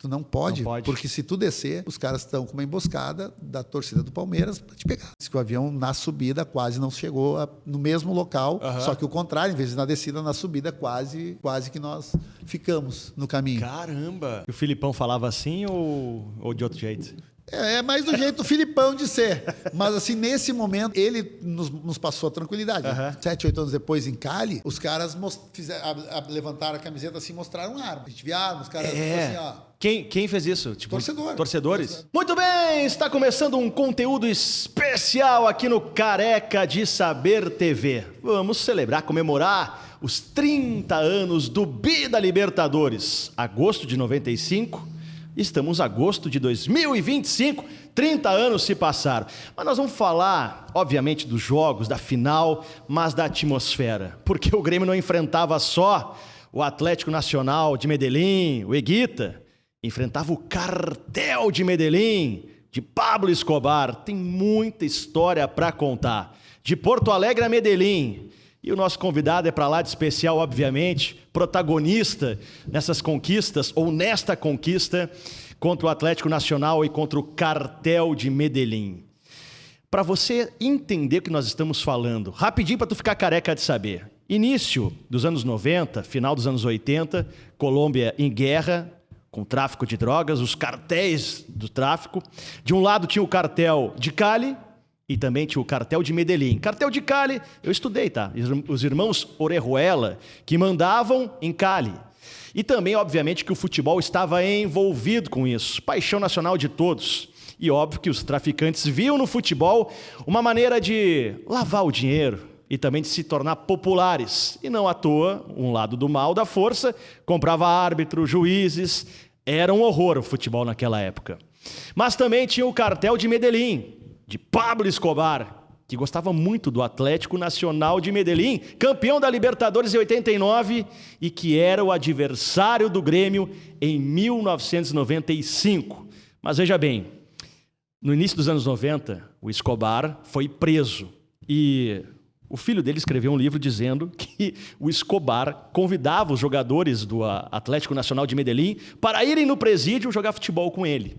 Tu não pode, Não pode. porque se tu descer, os caras estão com uma emboscada da torcida do Palmeiras para te pegar. Diz que o avião na subida quase não chegou no mesmo local, só que o contrário, em vez de na descida, na subida quase que nós ficamos no caminho. Caramba! E o Filipão falava assim ou de outro jeito? É mais do jeito do Filipão de ser. Mas, assim, nesse momento, ele nos passou a tranquilidade. 7, 8 anos depois, em Cali, os caras levantaram a camiseta assim, mostraram uma arma. A gente via arma, os caras assim, ó. Quem fez isso? Tipo, Torcedor. Torcedores? Muito bem, está começando um conteúdo especial aqui no Careca de Saber TV. Vamos celebrar, comemorar os 30 anos do Bi da Libertadores. Agosto de 95, estamos em agosto de 2025, 30 anos se passaram. Mas nós vamos falar, obviamente, dos jogos, da final, mas da atmosfera. Porque o Grêmio não enfrentava só o Atlético Nacional de Medellín, o Eguita, enfrentava o Cartel de Medellín, de Pablo Escobar. Tem muita história para contar. De Porto Alegre a Medellín. E o nosso convidado é para lá de especial, obviamente, protagonista nessas conquistas, ou nesta conquista, contra o Atlético Nacional e contra o Cartel de Medellín. Para você entender o que nós estamos falando, rapidinho para tu ficar careca de saber. Início dos anos 90, final dos anos 80, Colômbia em guerra, com tráfico de drogas, os cartéis do tráfico. De um lado tinha o cartel de Cali e também tinha o cartel de Medellín. Cartel de Cali, eu estudei, tá? Os irmãos Orejuela, que mandavam em Cali. E também, obviamente, que o futebol estava envolvido com isso. Paixão nacional de todos. E óbvio que os traficantes viam no futebol uma maneira de lavar o dinheiro e também de se tornar populares. E não à toa, um lado do mal da força, comprava árbitro, juízes. Era um horror o futebol naquela época. Mas também tinha o cartel de Medellín, de Pablo Escobar, que gostava muito do Atlético Nacional de Medellín, campeão da Libertadores em 89 e que era o adversário do Grêmio em 1995. Mas veja bem, no início dos anos 90, o Escobar foi preso e o filho dele escreveu um livro dizendo que o Escobar convidava os jogadores do Atlético Nacional de Medellín para irem no presídio jogar futebol com ele.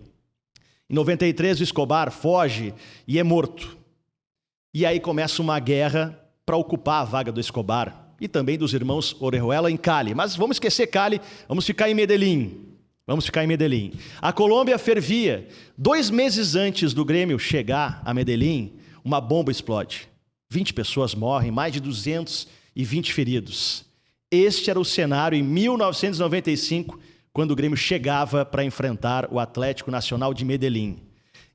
Em 93, o Escobar foge e é morto. E aí começa uma guerra para ocupar a vaga do Escobar e também dos irmãos Orejuela em Cali. Mas vamos esquecer Cali, vamos ficar em Medellín. A Colômbia fervia. 2 meses antes do Grêmio chegar a Medellín, uma bomba explode. 20 pessoas morrem, mais de 220 feridos. Este era o cenário em 1995, quando o Grêmio chegava para enfrentar o Atlético Nacional de Medellín.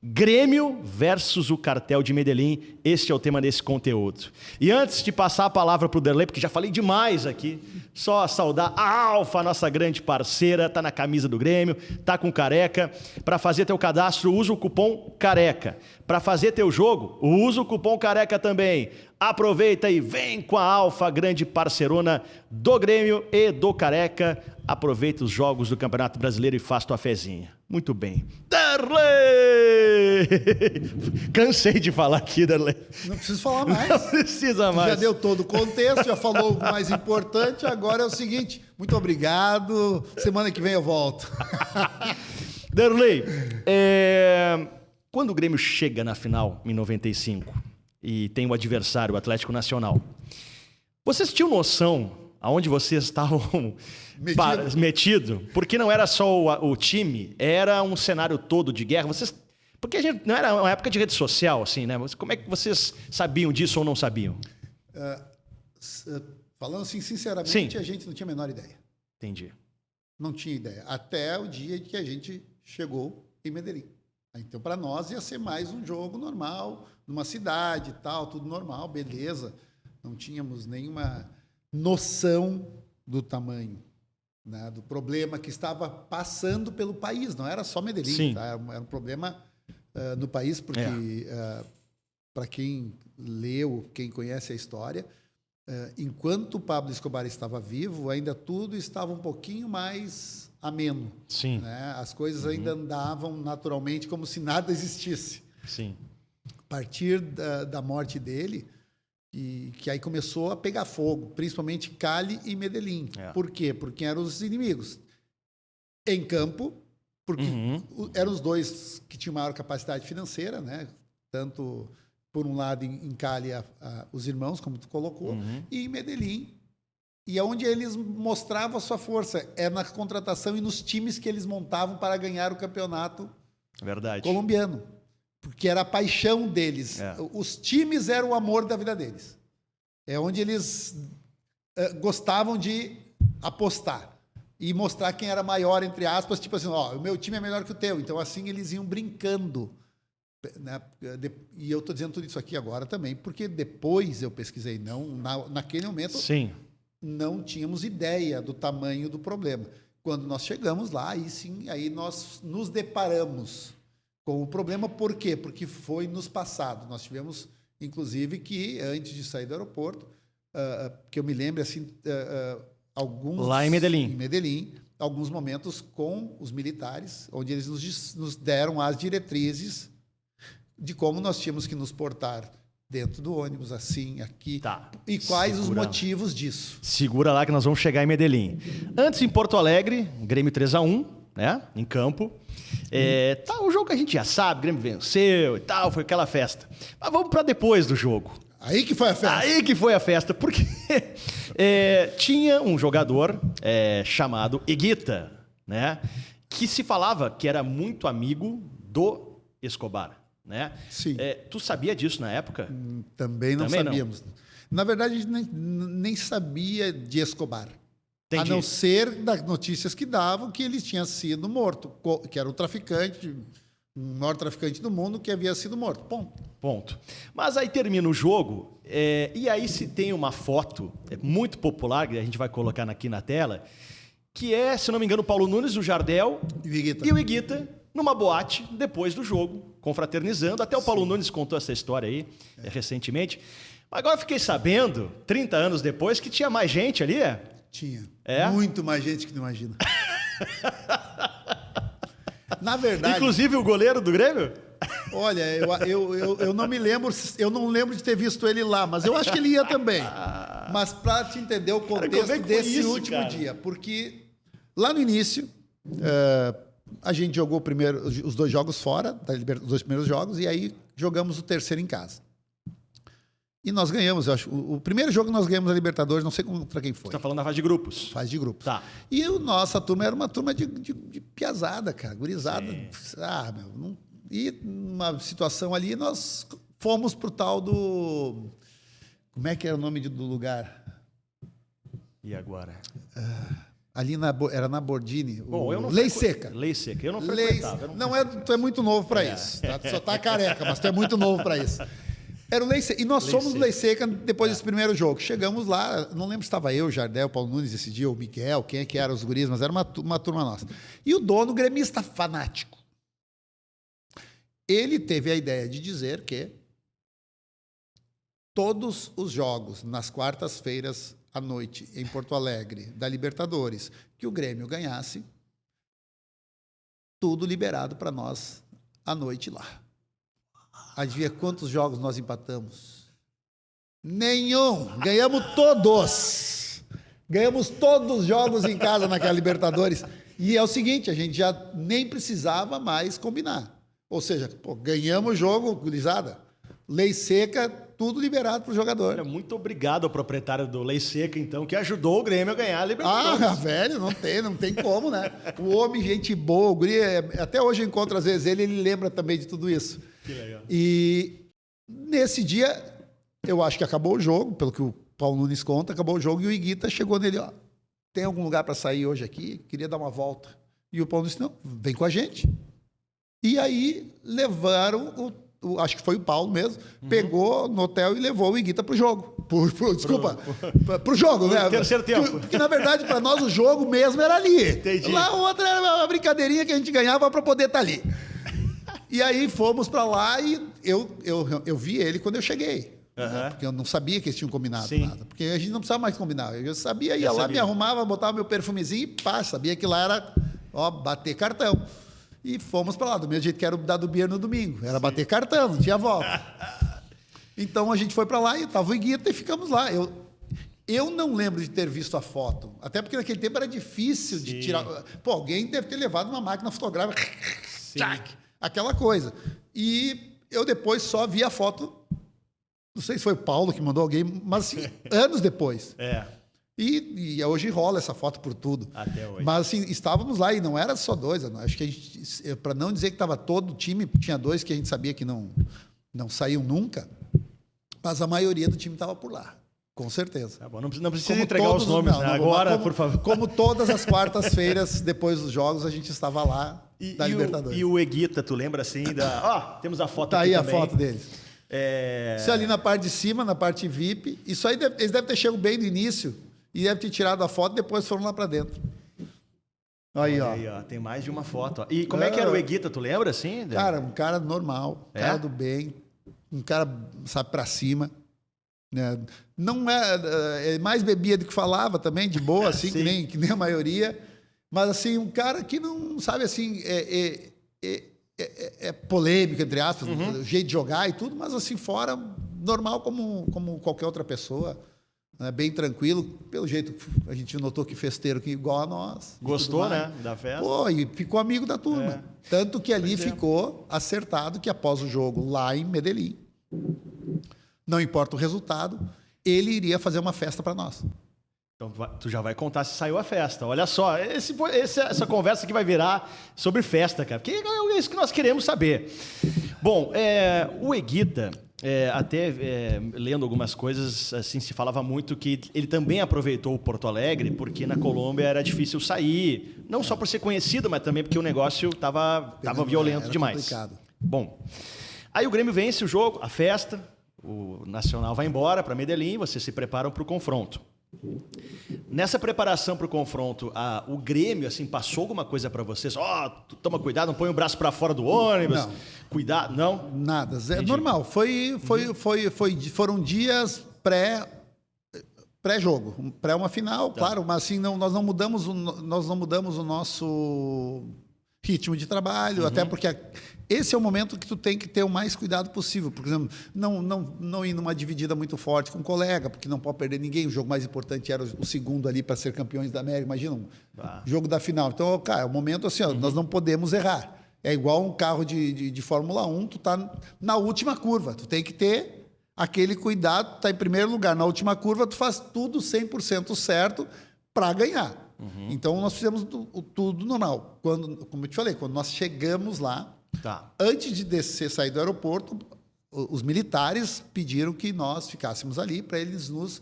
Grêmio versus o Cartel de Medellín, este é o tema desse conteúdo. E antes de passar a palavra para o Derlei, porque já falei demais aqui, só saudar a Alfa, nossa grande parceira, tá na camisa do Grêmio, tá com careca. Para fazer teu cadastro, usa o cupom CARECA. Para fazer teu jogo, usa o cupom CARECA também. Aproveita e vem com a Alfa, grande parceirona do Grêmio e do Careca. Aproveita os jogos do Campeonato Brasileiro e faz tua fezinha. Muito bem. Derlei! Cansei de falar aqui, Derlei. Não preciso falar mais. Não precisa mais. Já deu todo o contexto, já falou o mais importante. Agora é o seguinte, muito obrigado. Semana que vem eu volto. Derlei, quando o Grêmio chega na final, em 95, e tem o adversário, o Atlético Nacional, vocês tinham noção aonde vocês estavam metido? Porque não era só o time, era um cenário todo de guerra. Porque a gente não era uma época de rede social, assim, né? Como é que vocês sabiam disso ou não sabiam? Falando assim, sinceramente, Sim. A gente não tinha a menor ideia. Entendi. Não tinha ideia. Até o dia que a gente chegou em Medellín. Então, para nós, ia ser mais um jogo normal, numa cidade e tal, tudo normal, beleza. Não tínhamos nenhuma noção do tamanho, né, do problema que estava passando pelo país. Não era só Medellín, tá? Era um problema no país, porque, para quem leu, quem conhece a história, enquanto o Pablo Escobar estava vivo, ainda tudo estava um pouquinho mais ameno. Sim. Né? As coisas ainda andavam naturalmente como se nada existisse. Sim. A partir da morte dele, que aí começou a pegar fogo, principalmente Cali e Medellín. Por quê? Porque eram os inimigos. Em campo, Porque eram os dois que tinham maior capacidade financeira, né? Tanto, por um lado, em Cali, os irmãos, como tu colocou, e em Medellín. E onde eles mostravam a sua força é na contratação e nos times que eles montavam para ganhar o campeonato colombiano. Porque era a paixão deles. Os times eram o amor da vida deles. É onde eles gostavam de apostar e mostrar quem era maior, entre aspas, tipo assim, ó, o meu time é melhor que o teu. Então, assim, eles iam brincando. Né? E eu estou dizendo tudo isso aqui agora também, porque depois eu pesquisei. Naquele momento, sim, não tínhamos ideia do tamanho do problema. Quando nós chegamos lá, aí nós nos deparamos com o problema. Por quê? Porque foi nos passado. Nós tivemos, inclusive, que antes de sair do aeroporto, que eu me lembro, assim, alguns... Lá em Medellín. Em Medellín, alguns momentos com os militares, onde eles nos deram as diretrizes de como nós tínhamos que nos portar dentro do ônibus, assim, aqui. Tá. E quais os motivos disso. Segura lá que nós vamos chegar em Medellín. Antes, em Porto Alegre, Grêmio 3-1, né? Em campo. Tá, o jogo que a gente já sabe, o Grêmio venceu e tal, foi aquela festa. Mas vamos para depois do jogo. Aí que foi a festa. Aí que foi a festa, porque tinha um jogador chamado Higuita, né? Que se falava que era muito amigo do Escobar, né? Sim. Tu sabia disso na época? Também não sabíamos. Não. Na verdade, a gente nem sabia de Escobar. Entendi. A não ser das notícias que davam que ele tinha sido morto, que era o traficante, o maior traficante do mundo que havia sido morto. Ponto. Mas aí termina o jogo, e aí se tem uma foto muito popular, que a gente vai colocar aqui na tela, que se não me engano, o Paulo Nunes, o Jardel e o Higuita numa boate depois do jogo, confraternizando. Até o Paulo Nunes contou essa história aí recentemente. Agora eu fiquei sabendo, 30 anos depois, que tinha mais gente ali. Tinha. Muito mais gente que não imagina. Na verdade... Inclusive o goleiro do Grêmio? Olha, eu não me lembro, eu não lembro de ter visto ele lá, mas eu acho que ele ia também. Mas para te entender o contexto desse último dia, porque lá no início a gente jogou os 2 jogos fora, os 2 primeiros jogos, e aí jogamos o terceiro em casa. E nós ganhamos, eu acho. O primeiro jogo nós ganhamos a Libertadores, não sei contra quem foi. Você está falando da fase de grupos. Fase de grupos. Tá. E nossa turma era uma turma de piazada, cara, gurizada. E numa situação ali, nós fomos pro tal do... Como é que era o nome do lugar? E agora? Ali era na Bordini. Bom, eu não Lei Seca. Lei Seca. Eu não frequentava. Tu é muito novo para isso. Tá? Tu só tá careca, mas tu é muito novo para isso. Era o Lei Seca. E nós somos Lei Seca depois desse primeiro jogo. Chegamos lá, não lembro se estava eu, Jardel, Paulo Nunes esse dia, ou Miguel, quem é que era os guris, mas era uma turma nossa. E o dono, gremista fanático, ele teve a ideia de dizer que todos os jogos, nas quartas-feiras à noite, em Porto Alegre, da Libertadores, que o Grêmio ganhasse, tudo liberado para nós à noite lá. Adivinha quantos jogos nós empatamos? Nenhum. Ganhamos todos. Ganhamos todos os jogos em casa naquela Libertadores. E é o seguinte, a gente já nem precisava mais combinar. Ou seja, ganhamos o jogo, gurizada. Lei Seca, tudo liberado para o jogador. Muito obrigado ao proprietário do Lei Seca, então, que ajudou o Grêmio a ganhar a Libertadores. Velho, não tem como, né? O homem, gente boa, o guri, até hoje eu encontro às vezes ele lembra também de tudo isso. Que legal. E nesse dia, eu acho que acabou o jogo, pelo que o Paulo Nunes conta, acabou o jogo e o Higuita chegou nele, tem algum lugar para sair hoje aqui? Queria dar uma volta. E o Paulo disse, não, vem com a gente. E aí levaram, acho que foi o Paulo mesmo, pegou no hotel e levou o Higuita pro jogo. Pro jogo, né? Terceiro tempo. Porque, na verdade, para nós o jogo mesmo era ali. Entendi. Lá outra era uma brincadeirinha que a gente ganhava para poder estar ali. E aí fomos para lá e eu vi ele quando eu cheguei. Né? Porque eu não sabia que eles tinham combinado nada. Porque a gente não precisava mais combinar. Eu sabia, ia lá, me arrumava, botava meu perfumezinho e pá, sabia que lá era bater cartão. E fomos para lá, do mesmo jeito que era o da do Bier no domingo. Era bater cartão, não tinha volta. Então a gente foi para lá e estava o Higuita e ficamos lá. Eu não lembro de ter visto a foto, até porque naquele tempo era difícil de tirar. Pô, alguém deve ter levado uma máquina fotográfica, tchac, aquela coisa. E eu depois só vi a foto, não sei se foi o Paulo que mandou alguém, mas assim, anos depois. E hoje rola essa foto por tudo. Até hoje. Mas assim, estávamos lá e não era só dois. Acho que a gente, para não dizer que estava todo o time, tinha dois que a gente sabia que não saíam nunca, mas a maioria do time estava por lá. Com certeza. Tá bom, não precisa entregar os nomes, né? Agora, por favor. Como todas as quartas-feiras, depois dos jogos, a gente estava lá da Libertadores. E o Eguita, tu lembra assim? Temos a foto tá aqui aí também. A foto deles. Isso ali na parte de cima, na parte VIP. Isso aí eles devem ter chegado bem no início e devem ter tirado a foto e depois foram lá para dentro. Aí, ó. Tem mais de uma foto. Ó. E como é que era o Eguita, tu lembra assim? Cara, um cara normal, cara do bem, um cara, sabe, para cima. Né? Não mais bebia do que falava também, de boa, assim, que nem a maioria. Mas, assim, um cara que não, sabe, assim, é polêmico, entre aspas, o jeito de jogar e tudo, mas, assim, fora, normal como qualquer outra pessoa. Né? Bem tranquilo. Pelo jeito, a gente notou que festeiro que igual a nós. Gostou, né, da festa? Pô, e ficou amigo da turma. Tanto que ali ficou acertado que após o jogo lá em Medellín, não importa o resultado, ele iria fazer uma festa para nós. Então, tu já vai contar se saiu a festa. Olha só, essa conversa aqui vai virar sobre festa, cara. Porque é isso que nós queremos saber. Bom, o Eguita, lendo algumas coisas, assim, se falava muito que ele também aproveitou o Porto Alegre, porque na Colômbia era difícil sair. Não só por ser conhecido, mas também porque o negócio estava violento demais. Complicado. Bom, aí o Grêmio vence o jogo, a festa. O Nacional vai embora para Medellín, vocês se preparam para o confronto. Nessa preparação para o confronto, o Grêmio assim passou alguma coisa para vocês? Toma cuidado, não põe o braço para fora do ônibus. Não. Cuidado, não? Nada, normal. Foram dias pré-jogo, pré uma final, claro, mas assim nós não mudamos o nosso ritmo de trabalho, até porque esse é o momento que tu tem que ter o mais cuidado possível. Por exemplo, não ir numa dividida muito forte com um colega, porque não pode perder ninguém. O jogo mais importante era o segundo ali para ser campeões da América. Imagina, jogo da final. Então, cara, é o momento assim, nós não podemos errar. É igual um carro de Fórmula 1, tu tá na última curva. Tu tem que ter aquele cuidado, tu tá em primeiro lugar. Na última curva, tu faz tudo 100% certo para ganhar. Então, nós fizemos tudo normal. Como eu te falei, quando nós chegamos lá, antes de sair do aeroporto, os militares pediram que nós ficássemos ali para eles nos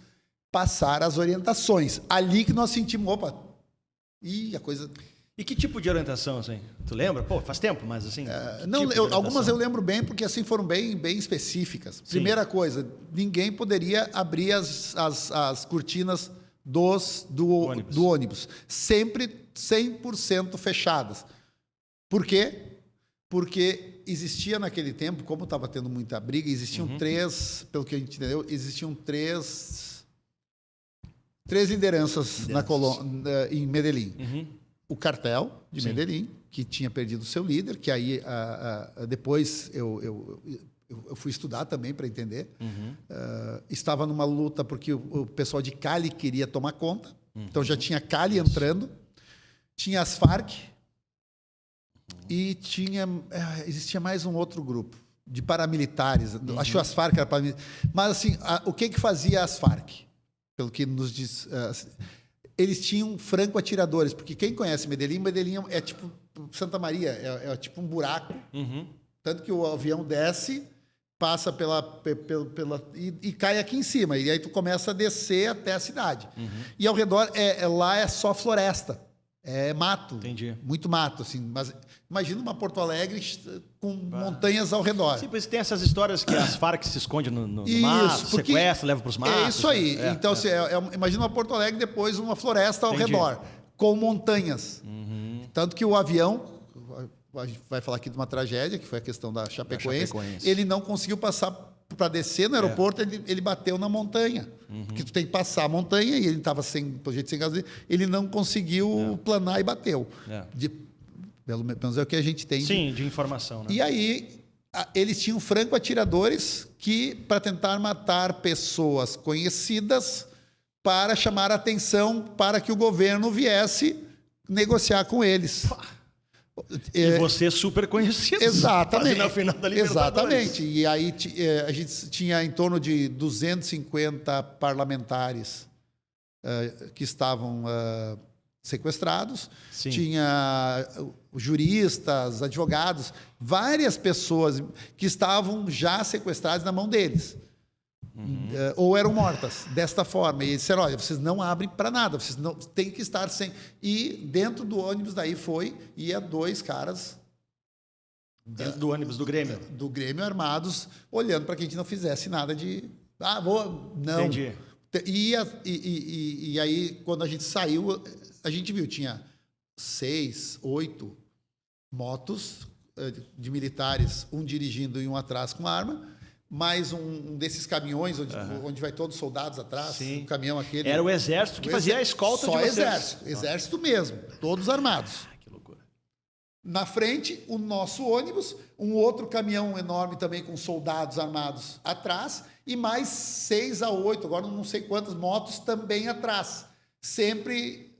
passar as orientações. Ali que nós sentimos, a coisa... E que tipo de orientação, assim? Tu lembra? Pô, faz tempo, mas assim... Algumas eu lembro bem, porque assim foram bem específicas. Sim. Primeira coisa, ninguém poderia abrir as cortinas do ônibus. Sempre 100% fechadas. Por quê? Porque existia naquele tempo, como estava tendo muita briga, existiam três, pelo que a gente entendeu, existiam três lideranças em Medellín. O cartel de Medellín, que tinha perdido o seu líder, que aí depois eu fui estudar também para entender. Estava numa luta porque o pessoal de Cali queria tomar conta. Então já tinha Cali entrando. Tinha as Farc. E existia mais um outro grupo de paramilitares. Acho que as Farc era paramilitares. Mas assim, o que fazia as Farc? Pelo que nos diz... eles tinham franco-atiradores, porque quem conhece Medellín é tipo Santa Maria, é tipo um buraco. Tanto que o avião desce, passa e cai aqui em cima. E aí tu começa a descer até a cidade. E ao redor, lá é só floresta. É mato. Entendi. Muito mato, assim. Mas imagina uma Porto Alegre com montanhas ao redor. Sim, pois tem essas histórias que as Farc se escondem no mato, sequestra, leva para os matos. É isso aí. Então, assim, imagina uma Porto Alegre, depois uma floresta ao redor, com montanhas. Tanto que o avião, a gente vai falar aqui de uma tragédia, que foi a questão da Chapecoense. Ele não conseguiu passar para descer no aeroporto, ele bateu na montanha. Porque tu tem que passar a montanha e ele estava sem gasolina. Ele não conseguiu planar e bateu. Pelo menos é o que a gente tem. Sim, de informação. Né? E aí, eles tinham franco-atiradores que, para tentar matar pessoas conhecidas, para chamar a atenção para que o governo viesse negociar com eles. E você é super conhecido. Exatamente. Na final da Libertadores. Exatamente. E aí a gente tinha em torno de 250 parlamentares que estavam sequestrados. Sim. Tinha juristas, advogados, várias pessoas que estavam já sequestradas na mão deles. Ou eram mortas desta forma. E eles disseram, olha, vocês não abrem para nada, vocês não têm que estar sem... E dentro do ônibus daí ia 2 caras... Dentro do ônibus do Grêmio. Do Grêmio armados, olhando para que a gente não fizesse nada de... Não. Entendi. E aí, quando a gente saiu, a gente viu, tinha 6, 8 motos de militares, um dirigindo e um atrás com arma, mais um desses caminhões onde vai todos os soldados atrás, Sim. Um caminhão aquele. Era o exército que fazia a escolta de vocês. Só exército mesmo, todos armados. Que loucura. Na frente, o nosso ônibus, um outro caminhão enorme também com soldados armados atrás e mais 6 a 8, agora não sei quantas motos também atrás. Sempre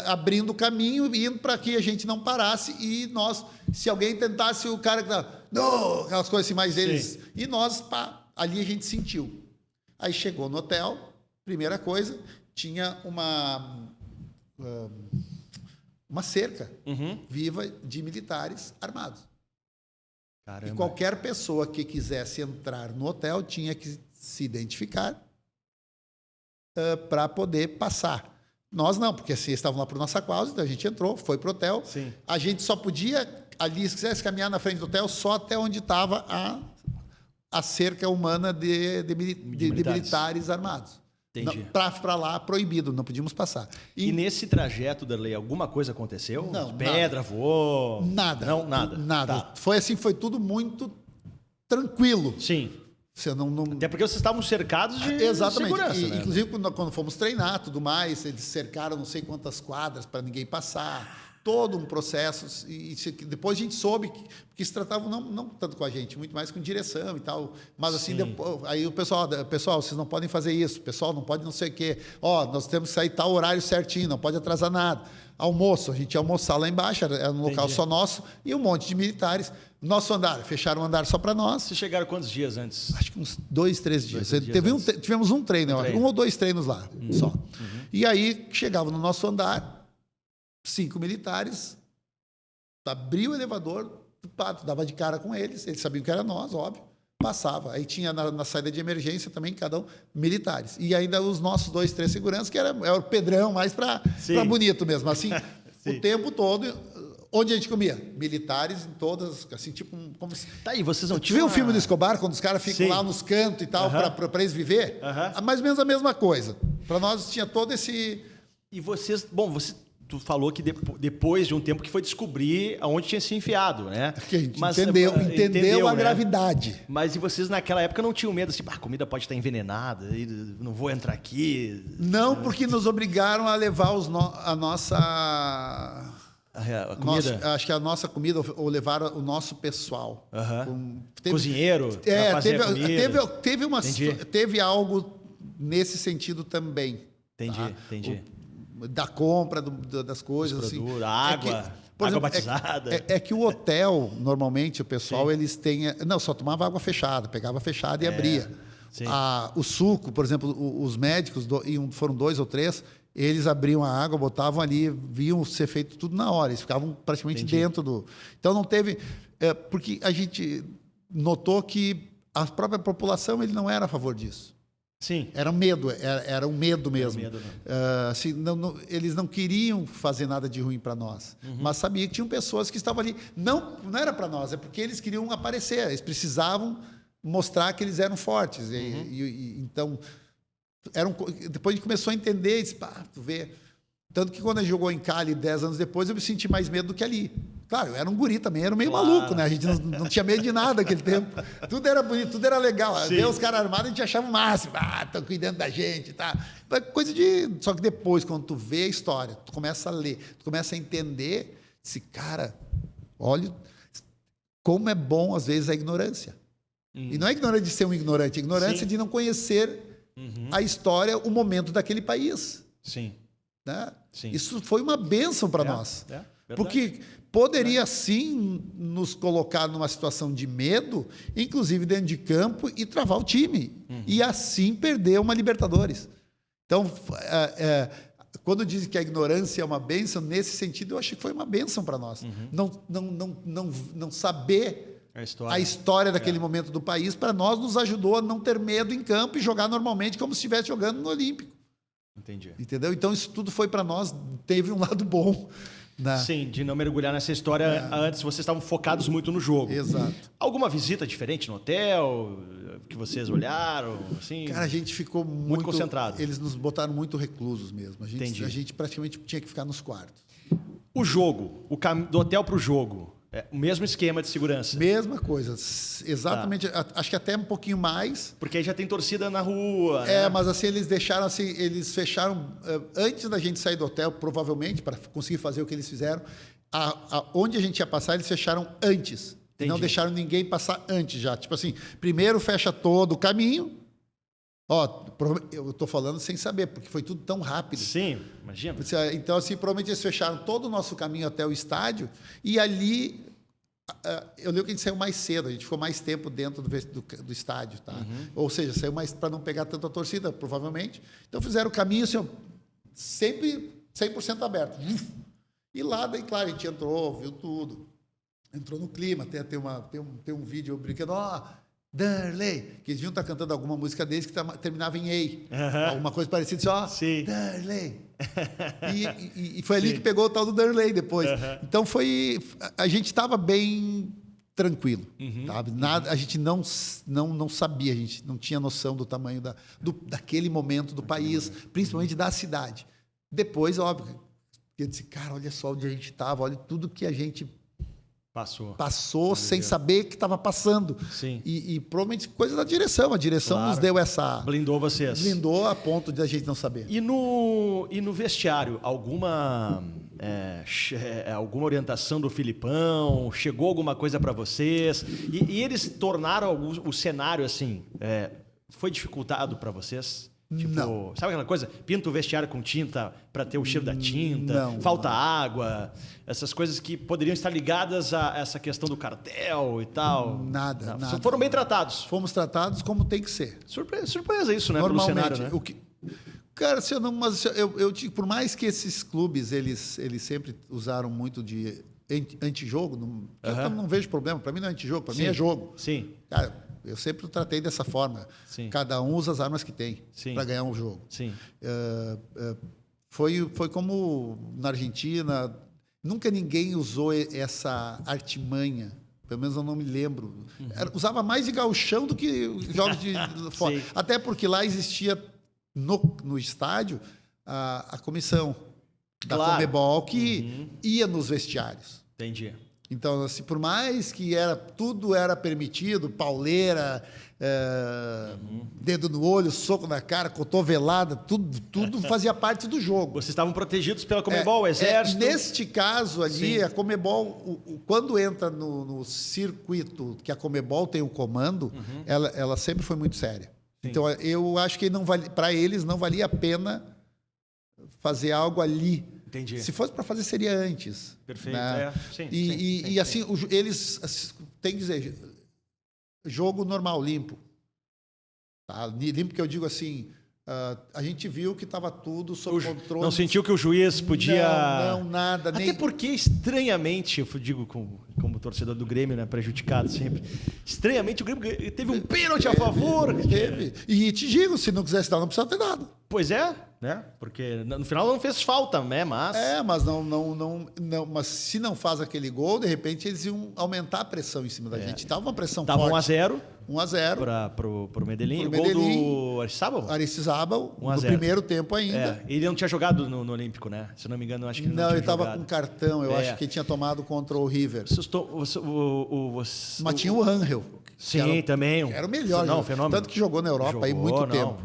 abrindo o caminho e indo para que a gente não parasse e nós, se alguém tentasse, o cara... Não, aquelas coisas assim mais deles. Sim. E nós, ali a gente sentiu. Aí chegou no hotel, primeira coisa, tinha uma cerca viva de militares armados. Caramba. E qualquer pessoa que quisesse entrar no hotel tinha que se identificar para poder passar. Nós não, porque assim, estavam lá por nossa causa, então a gente entrou, foi para o hotel. Sim. A gente só podia, ali, se quisesse caminhar na frente do hotel, só até onde estava a cerca humana de militares armados. Entendi. Para lá, proibido, não podíamos passar. E nesse trajeto, Darley, alguma coisa aconteceu? Não, Pedra voou? Nada. Não, nada. Nada. Tá. Foi assim, foi tudo muito tranquilo. Sim. Você não... Até porque vocês estavam cercados de Exatamente. segurança, né? Inclusive, quando fomos treinar tudo mais, eles cercaram não sei quantas quadras para ninguém passar. Todo um processo. E depois a gente soube que se tratava não tanto com a gente, muito mais com direção e tal. Mas assim, depois, aí o pessoal, vocês não podem fazer isso, pessoal não pode não sei o quê. Nós temos que sair tal horário certinho, não pode atrasar nada. Almoço, a gente ia almoçar lá embaixo, era um local só nosso, e um monte de militares. Nosso andar, fecharam o andar só para nós. Vocês chegaram quantos dias antes? Acho que uns 2, 3 dias. Tivemos um treino, treino. 1 ou 2 treinos lá, só. E aí, chegava no nosso andar, 5 militares, abria o elevador, dava de cara com eles sabiam que era nós, óbvio, passava. Aí tinha na saída de emergência também, cada um, militares. E ainda os nossos 2, 3 seguranças, que era o Pedrão, mais para bonito mesmo. Assim, o tempo todo... Onde a gente comia? Militares em todas, assim, tipo... Como se... Tá aí, vocês não tinham... Viu o filme do Escobar, quando os caras ficam lá nos cantos e tal, para eles viver? Mais ou menos a mesma coisa. Para nós tinha todo esse... E vocês... Bom, tu falou que depois de um tempo que foi descobrir aonde tinha se enfiado, né? Que a gente entendeu a gravidade. Mas e vocês naquela época não tinham medo, assim, a comida pode estar envenenada, não vou entrar aqui? Não, porque nos obrigaram a levar a nossa... A comida? Acho que a nossa comida, ou levar o nosso pessoal. Cozinheiro? Fazer comida. Teve algo nesse sentido também. Entendi. Da compra das coisas. Assim. A água, água batizada. É que o hotel, normalmente, o pessoal, eles têm... Não, só tomava água fechada, pegava fechada e abria. O suco, por exemplo, os médicos, foram 2 ou 3... Eles abriam a água, botavam ali, viam ser feito tudo na hora. Eles ficavam praticamente dentro do... Então, não teve... porque a gente notou que a própria população ele não era a favor disso. Sim. Era um medo, era um medo mesmo. Medo, assim, eles não queriam fazer nada de ruim para nós, mas sabia que tinham pessoas que estavam ali. Não era para nós, é porque eles queriam aparecer. Eles precisavam mostrar que eles eram fortes. Então... Depois a gente começou a entender, disse, tu vê. Tanto que quando a gente jogou em Cali 10 anos depois, eu me senti mais medo do que ali. Claro, eu era um guri também, era meio maluco, né? A gente não tinha medo de nada naquele tempo. Tudo era bonito, tudo era legal. Ver os caras armados, a gente achava o máximo. Estão cuidando da gente, tá? Coisa de... Só que depois, quando tu vê a história, tu começa a ler, tu começa a entender, esse cara, olha como é bom, às vezes, a ignorância. E não é ignorância de ser um ignorante, é ignorância de não conhecer a história, o momento daquele país. Sim. Né? Sim. Isso foi uma bênção para nós. Verdade. Porque poderia, sim, nos colocar numa situação de medo, inclusive dentro de campo, e travar o time. E assim perder uma Libertadores. Então, quando dizem que a ignorância é uma bênção, nesse sentido, eu achei que foi uma bênção para nós. Não saber a história daquele momento do país, para nós, nos ajudou a não ter medo em campo e jogar normalmente como se estivesse jogando no Olímpico. Entendi. Entendeu? Então, isso tudo foi para nós, teve um lado bom. Né? Sim, de não mergulhar nessa história antes, vocês estavam focados muito no jogo. Exato. Alguma visita diferente no hotel que vocês olharam? Assim, cara, a gente ficou muito concentrado. Eles nos botaram muito reclusos mesmo. Entendi. A gente praticamente tinha que ficar nos quartos. O jogo, do hotel para o jogo, o mesmo esquema de segurança? Mesma coisa, exatamente. Acho que até um pouquinho mais. Porque aí já tem torcida na rua. Né? Mas assim, eles fecharam antes da gente sair do hotel, provavelmente, para conseguir fazer o que eles fizeram. Onde a gente ia passar, eles fecharam antes. Entendi. Não deixaram ninguém passar antes já. Tipo assim, primeiro fecha todo o caminho. Eu estou falando sem saber, porque foi tudo tão rápido. Sim, imagina. Então, assim, provavelmente eles fecharam todo o nosso caminho até o estádio, e ali, eu lembro que a gente saiu mais cedo, a gente ficou mais tempo dentro do estádio, tá? Ou seja, saiu mais para não pegar tanta torcida, provavelmente. Então, fizeram o caminho, assim, sempre 100% aberto. E lá, daí, claro, a gente entrou, viu tudo. Entrou no clima, tem um vídeo brincando, Darley, que eles deviam estar cantando alguma música deles que terminava em Ei. Alguma coisa parecida, assim, Darley. E foi ali que pegou o tal do Darley depois. Então a gente estava bem tranquilo. Sabe? A gente não sabia, a gente não tinha noção do tamanho daquele momento do país, principalmente da cidade. Depois, óbvio, eu disse, cara, olha só onde a gente estava, olha tudo que a gente passou sem saber que estava passando. Sim. E provavelmente coisa da direção. A direção nos deu essa... Blindou vocês. Blindou a ponto de a gente não saber. E no vestiário, alguma orientação do Filipão? Chegou alguma coisa para vocês? E eles tornaram o cenário assim... foi dificultado para vocês? Tipo, não. Sabe aquela coisa? Pinta o vestiário com tinta para ter o cheiro da tinta, falta água, essas coisas que poderiam estar ligadas a essa questão do cartel e tal. Nada. Foram bem tratados. Fomos tratados como tem que ser. Surpresa isso, né? Normalmente, pelo cenário, né? Cara, por mais que esses clubes eles sempre usaram muito de antijogo, eu não vejo problema. Para mim não é antijogo, para mim é jogo. Sim. Cara, eu sempre o tratei dessa forma. Sim. Cada um usa as armas que tem para ganhar um jogo. Sim. Foi como na Argentina. Nunca ninguém usou essa artimanha. Pelo menos eu não me lembro. Usava mais de gauchão do que jogos de fora. Sim. Até porque lá existia no estádio a comissão da Conmebol que ia nos vestiários. Entendi. Então, assim, por mais que tudo era permitido, pauleira, dedo no olho, soco na cara, cotovelada, tudo fazia parte do jogo. Vocês estavam protegidos pela Conmebol, o Exército? Neste caso ali, Sim. a Conmebol, quando entra no circuito que a Conmebol tem o comando, ela sempre foi muito séria. Sim. Então, eu acho que para eles não valia a pena fazer algo ali. Entendi. Se fosse para fazer, seria antes. Perfeito. Né? Sim, e assim, eles têm que dizer, jogo normal, limpo. Tá? Limpo que eu digo assim, a gente viu que estava tudo sob controle. Não sentiu que o juiz podia... Não, nada. Até porque, estranhamente, eu digo como torcedor do Grêmio, né, prejudicado sempre, estranhamente o Grêmio teve um pênalti a favor. Teve. E te digo, se não quisesse dar, não precisava ter dado. Pois é, né? Porque no final não fez falta, né? Mas mas se não faz aquele gol, de repente eles iam aumentar a pressão em cima da gente. Tava uma pressão forte. Tava 1-0. 1-0 pro Medellín. O gol do Aristizábal. No primeiro tempo ainda. Ele não tinha jogado no Olímpico, né? Se eu não me engano, acho que ele não tinha ele estava jogado. com cartão, eu acho que ele tinha tomado contra o River. Mas tinha o Angel. Sim, também. Era o melhor. Não, fenômeno. Tanto que jogou na Europa aí muito tempo.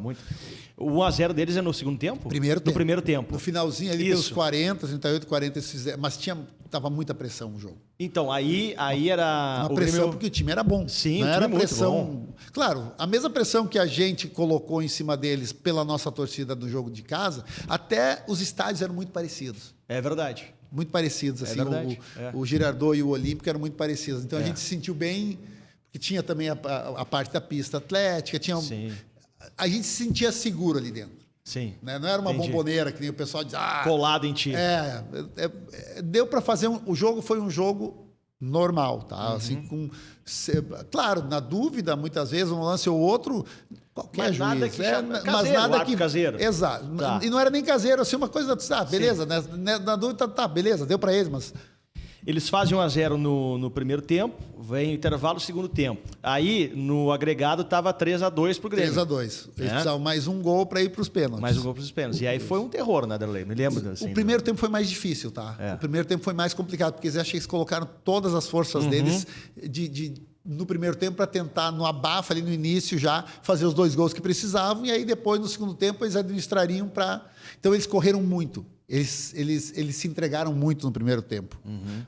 O 1-0 deles é no segundo tempo? Primeiro tempo. No primeiro tempo. No finalzinho ali, pelos 40, 38, 40, mas tinha tava muita pressão no jogo. Então, aí era... Uma o pressão Grêmio... porque o time era bom. Sim, não o era time muito pressão. bom. Claro, a mesma pressão que a gente colocou em cima deles pela nossa torcida do jogo de casa, até os estádios eram muito parecidos. É verdade. Muito parecidos, assim, verdade, o Girardot e o Olímpico eram muito parecidos. Então a gente se sentiu bem, porque tinha também a parte da pista atlética, Sim. a gente se sentia seguro ali dentro. Sim. Né? Não era uma Entendi. bomboneira que nem o pessoal diz. Colado em ti. Deu para fazer o jogo foi um jogo normal, tá? Assim, claro, na dúvida, muitas vezes, um lance ou outro, qualquer Mas nada juiz. que chama- mas caseiro, nada árbitro caseiro. Exato. Tá. E não era nem caseiro, assim, uma coisa, beleza, né? Na dúvida, tá, beleza, deu para eles, mas... Eles fazem 1-0 no primeiro tempo, vem o intervalo, segundo tempo. Aí, no agregado, estava 3-2 pro Grêmio. 3-2. Eles precisavam mais um gol para ir para os pênaltis. Mais um gol pros pênaltis. E aí foi um terror, né, Derlei? Me lembro assim. O primeiro tempo foi mais difícil, tá? É. O primeiro tempo foi mais complicado, porque eles colocaram todas as forças deles no primeiro tempo para tentar, no abafa ali no início já, fazer os 2 gols que precisavam, e aí depois, no segundo tempo, eles administrariam para... Então, eles correram muito. Eles se entregaram muito no primeiro tempo.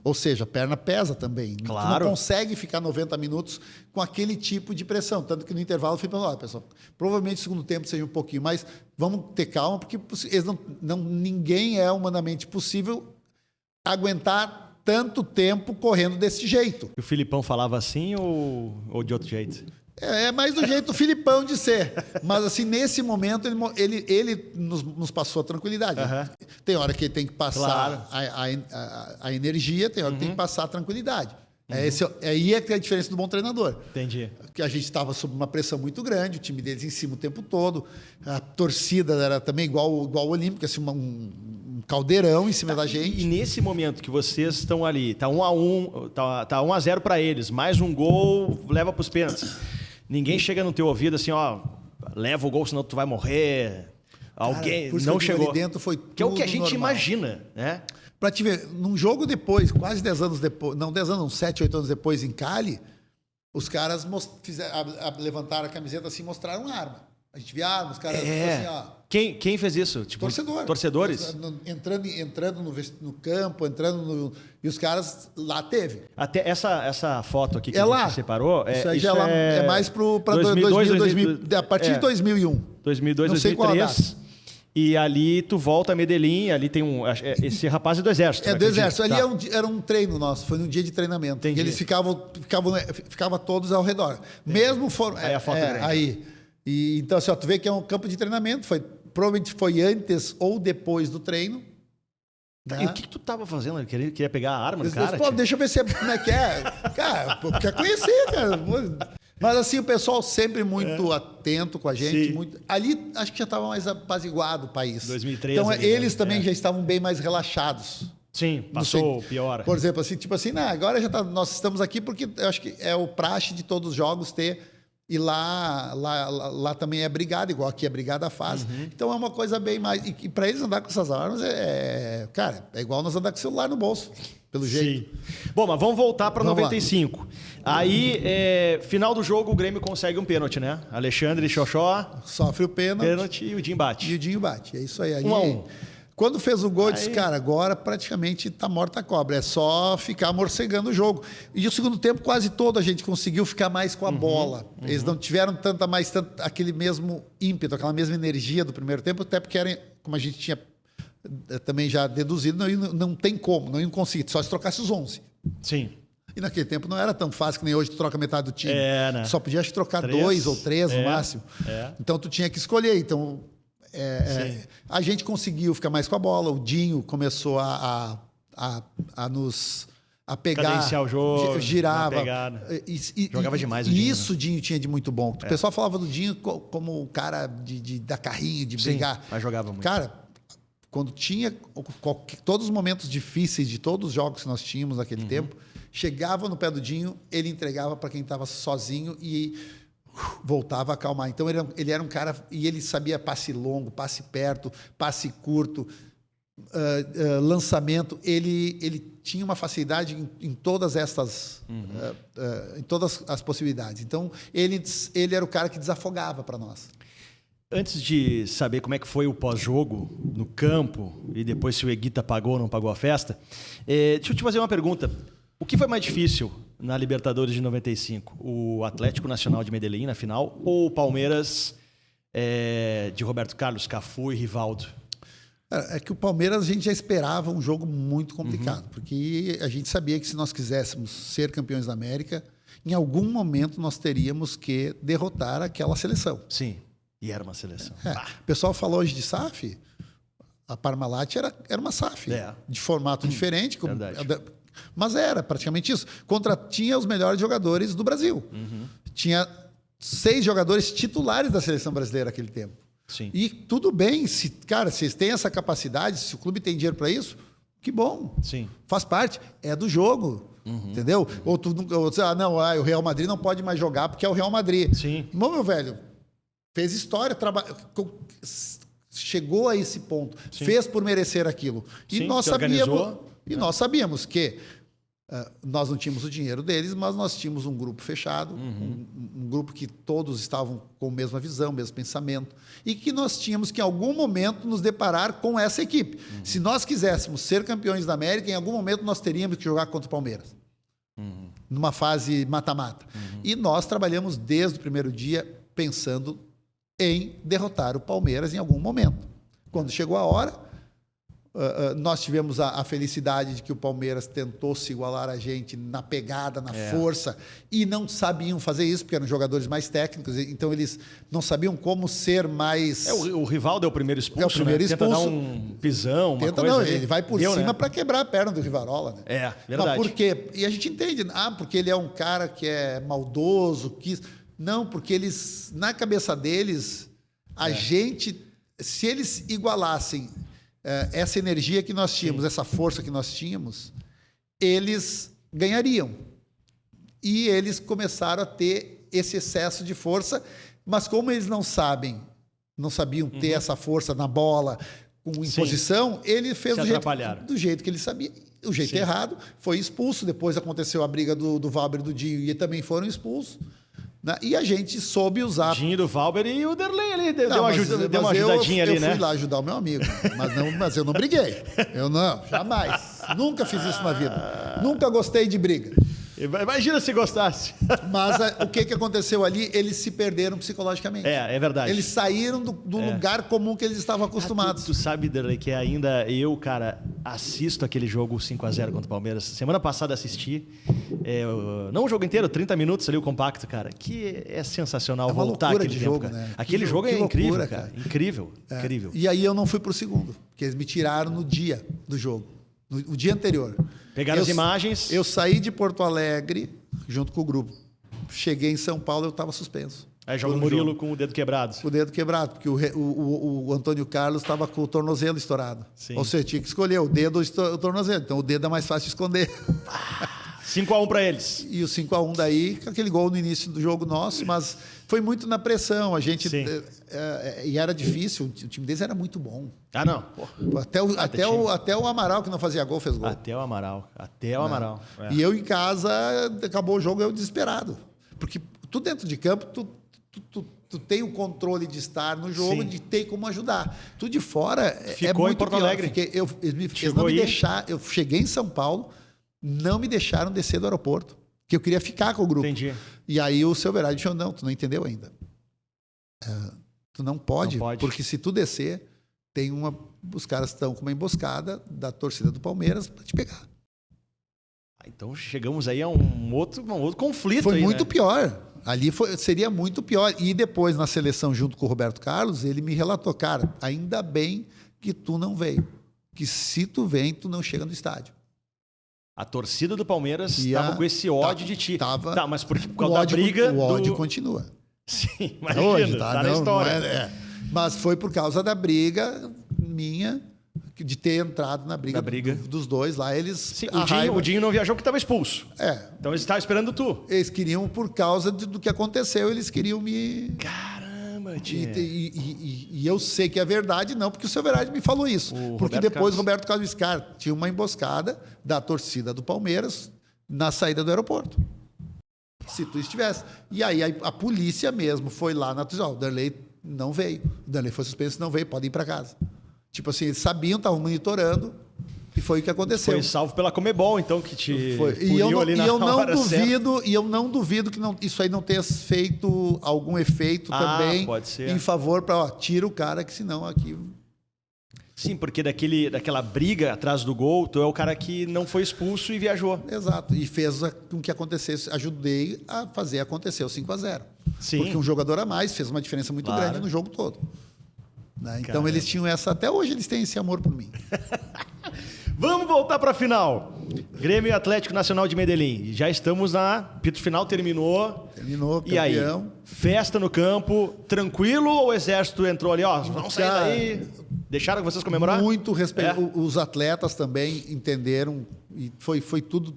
Ou seja, a perna pesa também. Claro. Tu não consegue ficar 90 minutos com aquele tipo de pressão. Tanto que no intervalo eu fui falando, olha, pessoal, provavelmente o segundo tempo seja um pouquinho mais... Vamos ter calma, porque eles ninguém é humanamente possível aguentar tanto tempo correndo desse jeito. O Filipão falava assim ou de outro jeito? É mais do jeito do Filipão de ser. Mas, assim, nesse momento, ele nos passou a tranquilidade. Tem hora que ele tem que passar a energia, tem hora que tem que passar a tranquilidade. Aí é que é a diferença do bom treinador. Entendi. Que a gente estava sob uma pressão muito grande, o time deles em cima o tempo todo. A torcida era também igual o Olímpico, assim, um caldeirão em cima da gente. E nesse momento que vocês estão ali, tá 1-1, tá 1-0 para eles, mais um gol, leva para os pênaltis. Ninguém chega no teu ouvido assim, ó, leva o gol, senão tu vai morrer. Alguém por isso não que eu digo, chegou. ali dentro foi Que é o que a tudo gente normal. imagina, né? Pra te ver, num jogo depois, quase 10 anos depois, não 10 anos, não, 7, 8 anos depois em Cali, os caras levantaram a camiseta assim e mostraram arma. A gente via arma, os caras assim, ó. Quem fez isso? Tipo, torcedores? Entrando no campo, e os caras lá teve. Até essa foto aqui que É a lá. gente separou. Isso aí já é mais para 2000, a partir de 2001. 2002, Não sei qual a 2003. E ali tu volta a Medellín, ali tem esse rapaz é do Exército. É do Exército. Ali Tá. era um treino nosso, foi num dia de treinamento. Entendi. E eles ficavam todos ao redor. Mesmo foram. Aí a foto é grande. Aí. E, então, assim, ó, tu vê que é um campo de treinamento, provavelmente foi antes ou depois do treino. Tá. E o que tu tava fazendo? Ele queria pegar a arma do cara? Pô, deixa eu ver como é que é. Cara, pô, quer conhecer, cara. Mas assim, o pessoal sempre muito atento com a gente. Ali, acho que já estava mais apaziguado o país. 2013. Então, ali, eles né? também já estavam bem mais relaxados. Sim, passou pior. Por exemplo, assim, tipo assim, agora nós estamos aqui porque eu acho que é o praxe de todos os jogos ter... E lá também é brigada, igual aqui a brigada faz. Então é uma coisa bem mais... E para eles andar com essas armas, cara, é igual nós andar com o celular no bolso, pelo jeito. Sim. Bom, mas vamos voltar para 95. Aí, final do jogo, o Grêmio consegue um pênalti, né? Alexandre Xoxó, Sofre o pênalti e o Dinho bate. E o Dinho bate. É isso aí. 1-1. Quando fez o gol, eu disse, cara, agora praticamente tá morta a cobra. É só ficar morcegando o jogo. E o segundo tempo, quase todo a gente conseguiu ficar mais com a bola. Eles não tiveram tanto aquele mesmo ímpeto, aquela mesma energia do primeiro tempo, até porque como a gente tinha também já deduzido, não tem como, não iam conseguir, só se trocasse os 11. Sim. E naquele tempo não era tão fácil que nem hoje tu troca metade do time. Né? Tu só podia trocar 3, 2 ou 3 no máximo. Então tu tinha que escolher. Então a gente conseguiu ficar mais com a bola. O Dinho começou a pegar, cadenciar o jogo, girava. Jogava demais o Dinho. Dinho. Isso o Dinho tinha de muito bom. O pessoal falava do Dinho como o cara de dar carrinho, de brigar. Mas jogava muito. Cara, quando tinha todos os momentos difíceis de todos os jogos que nós tínhamos naquele tempo, chegava no pé do Dinho, ele entregava para quem estava sozinho e voltava a acalmar. Então ele era um cara, e ele sabia passe longo, passe perto, passe curto, lançamento. Ele tinha uma facilidade em todas estas, em todas as possibilidades. Então ele era o cara que desafogava para nós. Antes de saber como é que foi o pós-jogo no campo e depois se o Eguita pagou ou não pagou a festa, deixa eu te fazer uma pergunta. O que foi mais difícil na Libertadores de 95? O Atlético Nacional de Medellín na final ou o Palmeiras de Roberto Carlos, Cafu e Rivaldo? É que o Palmeiras a gente já esperava um jogo muito complicado, porque a gente sabia que se nós quiséssemos ser campeões da América, em algum momento nós teríamos que derrotar aquela seleção. Sim, e era uma seleção. O pessoal falou hoje de SAF, a Parmalat era uma SAF, de formato diferente, mas era praticamente isso. Tinha os melhores jogadores do Brasil. Tinha 6 jogadores titulares da seleção brasileira naquele tempo. Sim. E tudo bem, se vocês têm essa capacidade, se o clube tem dinheiro para isso, que bom. Sim. Faz parte, é do jogo. Entendeu? Ou o Real Madrid não pode mais jogar porque é o Real Madrid. Sim. Bom, meu velho, fez história, chegou a esse ponto, fez por merecer aquilo. E nós sabíamos que nós não tínhamos o dinheiro deles, mas nós tínhamos um grupo fechado, um grupo que todos estavam com a mesma visão, mesmo pensamento, e que nós tínhamos que, em algum momento, nos deparar com essa equipe. Se nós quiséssemos ser campeões da América, em algum momento nós teríamos que jogar contra o Palmeiras, numa fase mata-mata. E nós trabalhamos desde o primeiro dia pensando em derrotar o Palmeiras em algum momento. Quando chegou a hora, nós tivemos a felicidade de que o Palmeiras tentou se igualar a gente na pegada, na força, e não sabiam fazer isso, porque eram jogadores mais técnicos, então eles não sabiam como ser mais... O Rivaldo é o primeiro expulso, expulso. Tenta dar um pisão, uma coisa ali. Ele vai por cima para quebrar a perna do Rivarola. Né? Verdade. Mas por quê? E a gente entende, porque ele é um cara que é maldoso, não, porque eles, na cabeça deles, se eles igualassem essa energia que nós tínhamos, essa força que nós tínhamos, eles ganhariam. E eles começaram a ter esse excesso de força, mas como eles não sabiam ter essa força na bola, com imposição, ele fez do jeito que ele sabia. O jeito errado, foi expulso. Depois aconteceu a briga do Valber e do Dinho, e também foram expulsos. Né? E a gente soube usar... Dinho do Valber e o Derlei ali, deu uma ajudadinha ali, né? Eu fui lá ajudar o meu amigo, mas eu não briguei. Eu não, jamais. Nunca fiz isso na vida. Nunca gostei de briga. Imagina se gostasse. Mas o que aconteceu ali? Eles se perderam psicologicamente. É verdade. Eles saíram do lugar comum que eles estavam acostumados. Tu sabe, Derlei, que ainda eu, cara, assisto aquele jogo 5-0 contra o Palmeiras. Semana passada assisti. Não o jogo inteiro, 30 minutos ali o compacto, cara. Que é sensacional voltar aquele de tempo, jogo, cara. né? Aquele jogo é incrível, cara. Incrível. E aí eu não fui pro segundo, porque eles me tiraram no dia do jogo. No dia anterior. Pegaram as imagens. Eu saí de Porto Alegre junto com o grupo. Cheguei em São Paulo, eu estava suspenso. Aí joga o Murilo com o dedo quebrado. Com o dedo quebrado, porque o Antônio Carlos estava com o tornozelo estourado. Sim. Ou seja, tinha que escolher o dedo ou o tornozelo. Então o dedo é mais fácil de esconder. 5-1 para eles. E o 5-1 daí, com aquele gol no início do jogo nosso, mas foi muito na pressão. A gente... e era difícil, o time deles era muito bom. Não. Até o Amaral, que não fazia gol, fez gol. Até o Amaral. E eu em casa, acabou o jogo, eu desesperado. Porque tu dentro de campo, tu tem o controle de estar no jogo, de ter como ajudar. Tu de fora ficou muito em Porto pior. Alegre. Eles não me deixaram... Eu cheguei em São Paulo, não me deixaram descer do aeroporto, que eu queria ficar com o grupo. Entendi. E aí o seu Verade disse, não, tu não entendeu ainda. Tu não pode, porque se tu descer, os caras estão com uma emboscada da torcida do Palmeiras para te pegar. Então chegamos aí a um outro conflito. Foi aí, muito né? pior. Ali seria muito pior. E depois, na seleção, junto com o Roberto Carlos, ele me relatou, cara, ainda bem que tu não veio. Que se tu vem, tu não chega no estádio. A torcida do Palmeiras estava com esse ódio de ti. Tá, mas por causa da briga... O ódio continua. Sim, imagina, tá na história. Mas foi por causa da briga minha, de ter entrado na briga dos dois lá. Sim, o Dinho não viajou porque estava expulso. Então eles estavam esperando tu. Eles queriam, por causa do que aconteceu, eles queriam me... Caramba, tia. E eu sei que é verdade, não, porque o seu Verade me falou isso. Porque depois o Roberto Carlos disse, cara, tinha uma emboscada da torcida do Palmeiras na saída do aeroporto. Se tu estivesse. E aí a polícia mesmo foi lá na torcida. O Derlei não veio. O Danley foi suspenso, não veio, pode ir para casa. Tipo assim, eles sabiam, estavam monitorando, e foi o que aconteceu. Foi salvo pela Comebol, então, que te puniu ali na hora certa. E eu não duvido que isso aí não tenha feito algum efeito também pode ser. em favor para tira o cara, que senão aqui... Sim, porque daquela briga atrás do gol, tu é o cara que não foi expulso e viajou. Exato, e fez com que acontecesse, ajudei a fazer acontecer o 5-0. Sim. Porque um jogador a mais fez uma diferença muito grande no jogo todo. Né? Então Caramba. eles tinham essa, até hoje eles têm esse amor por mim. Vamos voltar para a final. Grêmio e Atlético Nacional de Medellín. Já estamos na... Pito final terminou. Terminou, E aí? campeão. Festa no campo, tranquilo ou o Exército entrou ali, ó, vamos sair daí? Deixaram vocês comemorar? Muito respeito. Os atletas também entenderam e foi tudo.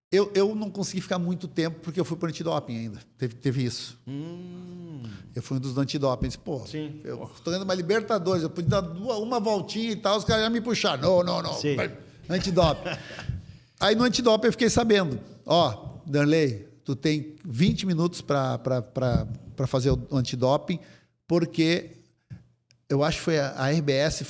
Eu não consegui ficar muito tempo porque eu fui para o antidoping ainda. Teve isso. Eu fui um dos do antidoping. Disse, pô, Sim. eu estou ganhando uma Libertadores, eu podia dar uma voltinha e tal, os caras já me puxaram. Não. Sim. Antidoping. Aí no antidoping eu fiquei sabendo. Ó, Danley, tu tem 20 minutos para fazer o antidoping, porque eu acho que foi a RBS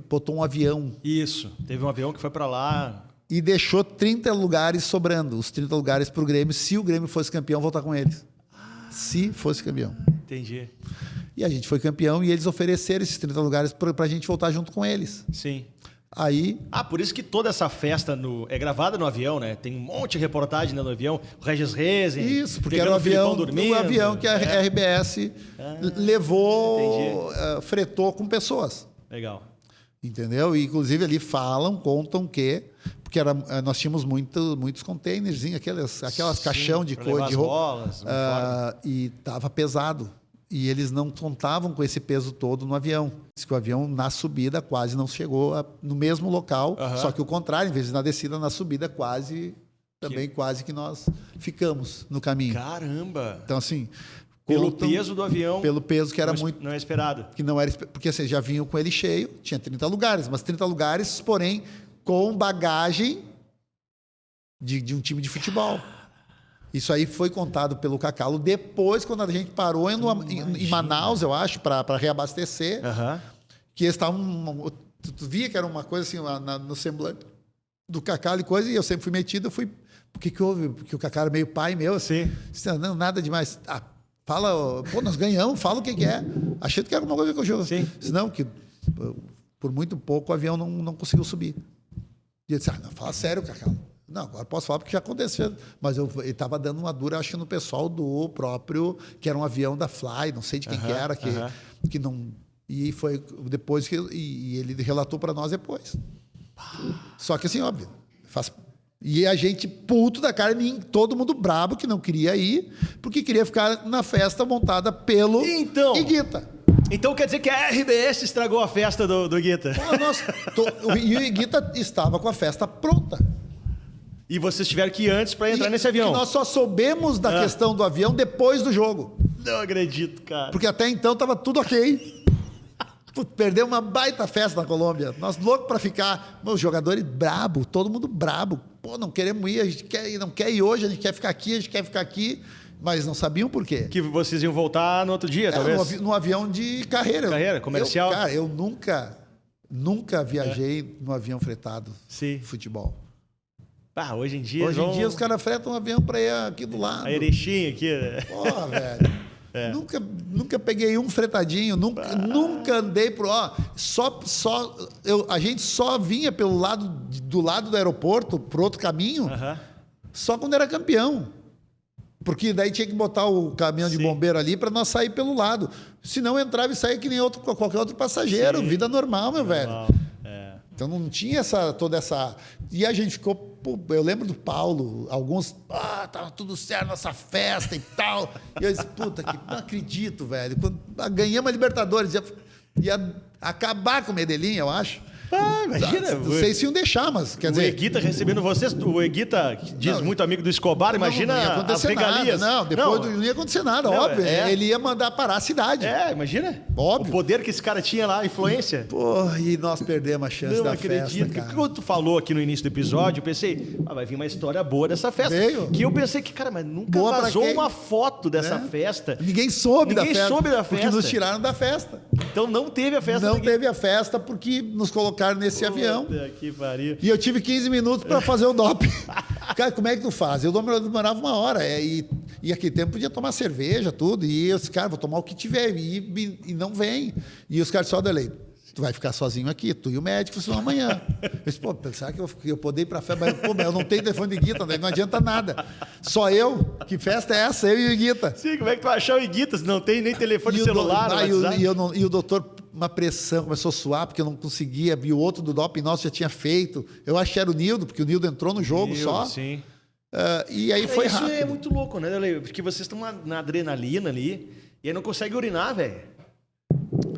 botou um avião. Isso, teve um avião que foi para lá. E deixou 30 lugares sobrando, os 30 lugares para o Grêmio. Se o Grêmio fosse campeão, voltar com eles. Se fosse campeão. Entendi. E a gente foi campeão e eles ofereceram esses 30 lugares para a gente voltar junto com eles. Sim. Aí... por isso que toda essa festa é gravada no avião, né? Tem um monte de reportagem no avião. O Regis Rezen. Isso, porque era o avião que a RBS levou, fretou com pessoas. Legal. Entendeu? E, inclusive, ali contam que... Porque nós tínhamos muitos containers, aquelas caixão de cor de roupa. E estava pesado. E eles não contavam com esse peso todo no avião. Diz que o avião, na subida, quase não chegou no mesmo local. Só que o contrário, em vez de na descida, na subida, quase que nós ficamos no caminho. Caramba! Então, assim... Pelo peso do avião. Pelo peso que era muito... Não é esperado. Que não era... Porque assim, já vinham com ele cheio, tinha 30 lugares, mas 30 lugares, porém, com bagagem de um time de futebol. Isso aí foi contado pelo Cacalo depois, quando a gente parou em Manaus, eu acho, para reabastecer, que eles estavam... Tu via que era uma coisa assim, no semblante do Cacalo e coisa, e eu sempre fui metido, por que houve? Porque o Cacalo é meio pai meu. Sim. Não, nada demais. Fala, pô, nós ganhamos, fala o que é. Achei que era alguma coisa que eu jogo. Sim. Senão, que por muito pouco o avião não conseguiu subir. E ele disse, não, fala sério, Cacau. Não, agora posso falar porque já aconteceu. Mas ele estava dando uma dura, acho que no pessoal do próprio, que era um avião da Fly, não sei de quem que era, que não... E foi depois que... E ele relatou para nós depois. Só que assim, óbvio, E a gente puto da cara, todo mundo brabo que não queria ir, porque queria ficar na festa montada pelo Higuita. Então quer dizer que a RBS estragou a festa do Higuita. E o Higuita estava com a festa pronta. E vocês tiveram que ir antes para entrar nesse avião. Nós só soubemos da questão do avião depois do jogo. Não acredito, cara. Porque até então estava tudo ok. Perdeu uma baita festa na Colômbia. Nós loucos para ficar. Os jogadores brabo, todo mundo brabo. Pô, não queremos ir, a gente não quer ir hoje, a gente quer ficar aqui, mas não sabiam por quê. Que vocês iam voltar no outro dia, talvez? No avião de carreira. Carreira, comercial. Eu nunca viajei no avião fretado. Sim. Futebol. Hoje em dia... Os caras fretam um avião para ir aqui do lado. A Erechim aqui. Porra, velho. Nunca peguei um fretadinho, nunca andei por... a gente só vinha do lado do aeroporto, por outro caminho, só quando era campeão. Porque daí tinha que botar o caminhão de bombeiro ali para nós sair pelo lado. Senão entrava e saía que nem qualquer outro passageiro. Sim. Vida normal, meu velho. Então não tinha toda essa... E a gente ficou... eu lembro do Paulo, alguns... tava tudo certo nessa festa e tal. E eu disse, não acredito, velho. Quando ganhamos a Libertadores, ia acabar com o Medellín, eu acho. Imagina. Não sei se iam deixar, mas quer dizer... O Eguita recebendo vocês, o Eguita, que diz muito amigo do Escobar, imagina não ia as acontecer regalias. nada, depois não ia acontecer nada, óbvio. Ele ia mandar parar a cidade. Imagina. Óbvio. O poder que esse cara tinha lá, a influência. Porra, e nós perdemos a chance da festa, cara. Quando tu falou aqui no início do episódio, eu pensei, vai vir uma história boa dessa festa. Veio. Que eu pensei que, cara, mas nunca Boa vazou uma foto dessa festa. Ninguém soube da festa. Porque nos tiraram da festa. Então não teve a festa. Não teve a festa porque nos colocaram nesse avião. Que pariu. E eu tive 15 minutos para fazer o doping. Cara, como é que tu faz? Eu demorava uma hora. E aquele tempo podia tomar cerveja, tudo. E eu disse, cara, vou tomar o que tiver. E não vem. E os caras só delay. Tu vai ficar sozinho aqui, tu e o médico, senão amanhã. Eu disse, pô, será que eu poder ir pra festa? Mas, pô, eu não tenho telefone de Guita, não adianta nada. Só eu? Que festa é essa? Eu e o Guita. Sim, como é que tu vai achar o Guita se não tem nem telefone celular? E o doutor, uma pressão, começou a suar, porque eu não conseguia. E o outro do doping nosso já tinha feito. Eu acho que era o Nildo, porque o Nildo entrou no jogo só. Sim. E aí foi rápido. Isso é muito louco, né, Dele? Porque vocês estão na adrenalina ali e aí não consegue urinar, velho.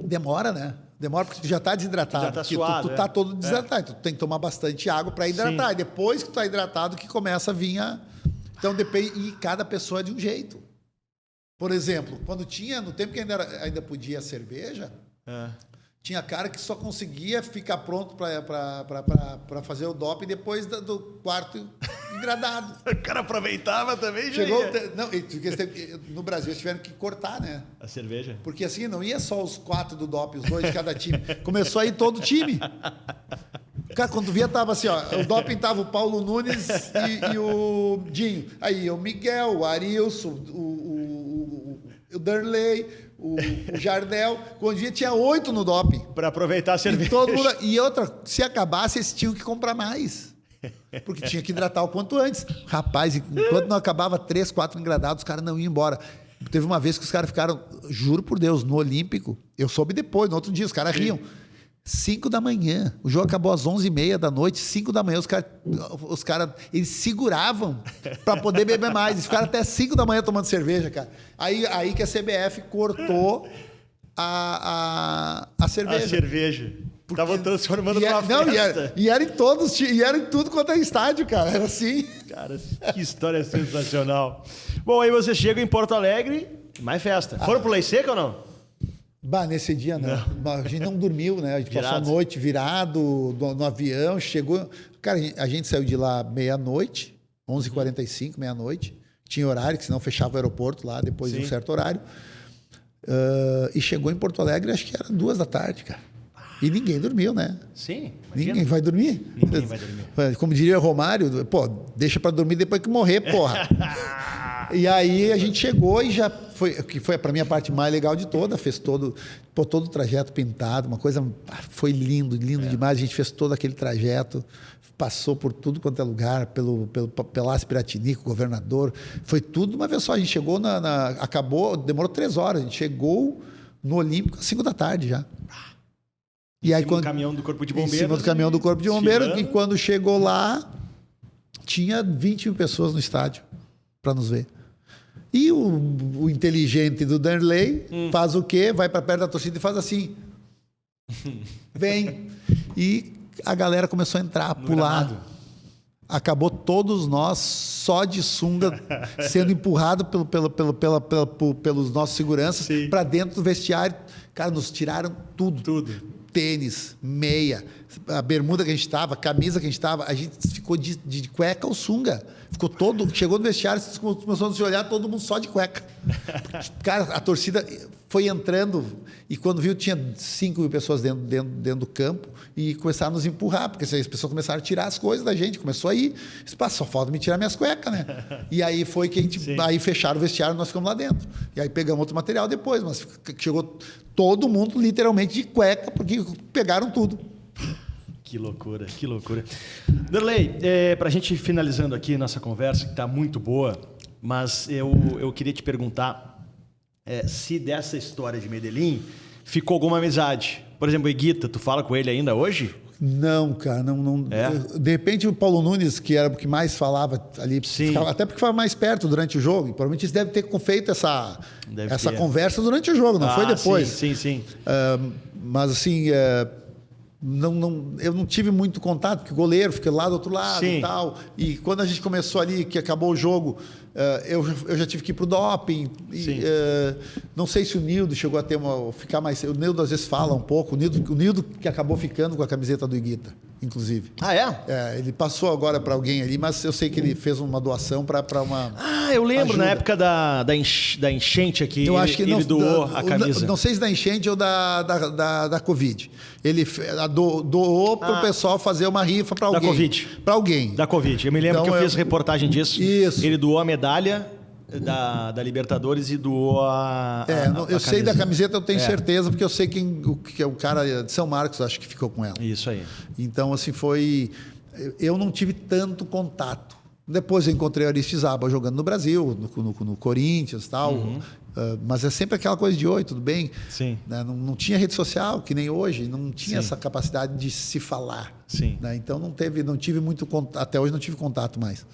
Demora, né? Demora porque tu já tá desidratado. Já tá suado, tu tá todo desidratado. Então tu tem que tomar bastante água para hidratar. Sim. E depois que tu tá hidratado que começa a vir a... Então depende... E cada pessoa é de um jeito. Por exemplo, quando tinha... No tempo que ainda podia cerveja... Tinha cara que só conseguia ficar pronto para fazer o doping depois do quarto engradado. O cara aproveitava também, Chegou, no Brasil eles tiveram que cortar, né? A cerveja. Porque assim, não ia só os 4 do doping, os 2 de cada time. Começou a ir todo o time. Cara, quando via, tava assim, ó. O doping tava o Paulo Nunes e o Dinho. Aí o Miguel, o Arilson, o Darley, o Jardel. Quando via, tinha 8 no doping. Para aproveitar a cerveja. E outra, se acabasse, eles tinham que comprar mais. Porque tinha que hidratar o quanto antes. Rapaz, enquanto não acabava 3, 4 engradados, os caras não iam embora. Teve uma vez que os caras ficaram, juro por Deus, no Olímpico. Eu soube depois, no outro dia, os caras riam. 5 da manhã. O jogo acabou às 11h30 da noite. 5 da manhã, os caras eles seguravam para poder beber mais. Eles ficaram até 5 da manhã tomando cerveja, cara. Aí que a CBF cortou a cerveja. A cerveja. Estavam transformando numa festa. E era em tudo quanto é estádio, cara. Era assim. Cara, que história sensacional. Bom, aí você chega em Porto Alegre, mais festa. Foram pro Lei Seca ou não? Bah, nesse dia não. A gente não dormiu, né? A gente passou a noite virado no avião, chegou... Cara, a gente saiu de lá meia-noite, 11h45, meia-noite. Tinha horário, que senão fechava o aeroporto lá depois de um certo horário. E chegou em Porto Alegre, acho que era 2 da tarde, cara. E ninguém dormiu, né? Sim. Ninguém vai dormir? Ninguém vai dormir. Como diria Romário, pô, deixa para dormir depois que morrer, porra. E aí a gente chegou e já foi, que foi para mim a parte mais legal de toda, fez todo o trajeto pintado, uma coisa, foi lindo demais, a gente fez todo aquele trajeto, passou por tudo quanto é lugar, pelo Palácio Piratinico, governador, foi tudo uma vez só, a gente chegou acabou, demorou 3 horas, a gente chegou no Olímpico às 5 da tarde já. E aí, do caminhão do Corpo de Bombeiros. Em cima do caminhão do Corpo de Bombeiros, que quando chegou lá, tinha 20 mil pessoas no estádio para nos ver. E o inteligente do Darley faz o quê? Vai para perto da torcida e faz assim. Vem. E a galera começou a entrar, a pular. Gramado. Acabou todos nós só de sunga sendo empurrado pelos nossos seguranças para dentro do vestiário. Cara, nos tiraram tudo. Tênis, meia, a bermuda que a gente estava, a camisa que a gente estava, a gente ficou de cueca ou sunga. Ficou chegou no vestiário, começou a se olhar, todo mundo só de cueca. Cara, a torcida foi entrando e quando viu tinha 5 mil pessoas dentro do campo e começaram a nos empurrar, porque as pessoas começaram a tirar as coisas da gente, começou a ir, só falta me tirar minhas cuecas, né? E aí foi que a gente, aí fecharam o vestiário e nós ficamos lá dentro. E aí pegamos outro material depois, mas chegou todo mundo literalmente de cueca, porque pegaram tudo. Que loucura, que loucura. Darley, para a gente finalizando aqui nossa conversa, que está muito boa, mas eu queria te perguntar se dessa história de Medellín ficou alguma amizade. Por exemplo, o Eguita, tu fala com ele ainda hoje? Não, cara, não. De repente o Paulo Nunes, que era o que mais falava ali, ficava, até porque ficava mais perto durante o jogo, e provavelmente eles devem ter feito essa conversa durante o jogo, não foi depois. Sim. Mas assim, eu não tive muito contato, porque o goleiro fica lá do outro lado Sim. e tal. E quando a gente começou ali, que acabou o jogo, eu já tive que ir pro doping. Não sei se o Nildo chegou a ficar mais... O Nildo às vezes fala um pouco. O Nildo que acabou ficando com a camiseta do Higuita, inclusive. Ah, é? Ele passou agora para alguém ali, mas eu sei que ele fez uma doação para uma... Ah, eu lembro, ajuda. na época da enchente aqui, Eu acho que ele doou a camisa. Não sei se da enchente ou da Covid. Ele doou para o pessoal fazer uma rifa para alguém. Da Covid. Para alguém. Da Covid. Eu me lembro Então, que eu fiz reportagem disso. Isso. Ele doou a medalha da Libertadores e doou a eu sei da camiseta, eu tenho É. certeza, porque eu sei que é o cara de São Marcos, acho que ficou com ela. Isso aí. Então, assim, eu não tive tanto contato. Depois eu encontrei o Aristizábal jogando no Brasil, no Corinthians e tal. Mas é sempre aquela coisa de oi, tudo bem? Sim. Né? Não tinha rede social, que nem hoje, não tinha Sim. essa capacidade de se falar. Sim. Né? Então não tive muito contato, até hoje não tive contato mais.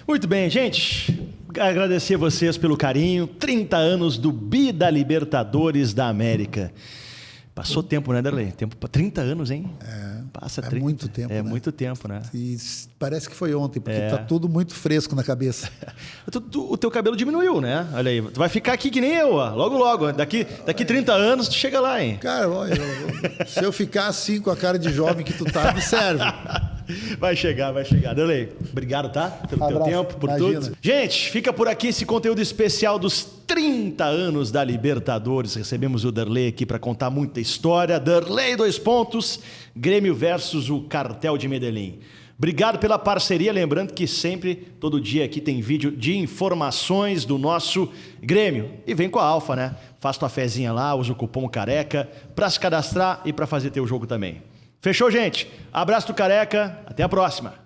Muito bem, gente. Agradecer vocês pelo carinho. 30 anos do Bi da Libertadores da América. Passou tempo, né, Darley? Tempo para 30 anos, hein? Passa 30. Muito tempo, É né? muito tempo, né? E parece que foi ontem, porque tá tudo muito fresco na cabeça. O teu cabelo diminuiu, né? Olha aí. Tu vai ficar aqui que nem eu, ó. Logo, logo. Daqui 30 anos, tu chega lá, hein? Cara, olha, se eu ficar assim com a cara de jovem que tu tá, me serve. Vai chegar. Darley, obrigado, tá? Pelo teu Abraço, tempo, por imagina. tudo. Gente, fica por aqui esse conteúdo especial dos 30 anos da Libertadores. Recebemos o Darley aqui para contar muita história. Darley, 2 pontos. Grêmio versus o Cartel de Medellín. Obrigado pela parceria. Lembrando que sempre, todo dia aqui tem vídeo de informações do nosso Grêmio. E vem com a Alfa, né? Faz tua fezinha lá, usa o cupom CARECA para se cadastrar e para fazer teu jogo também. Fechou, gente? Abraço do Careca. Até a próxima.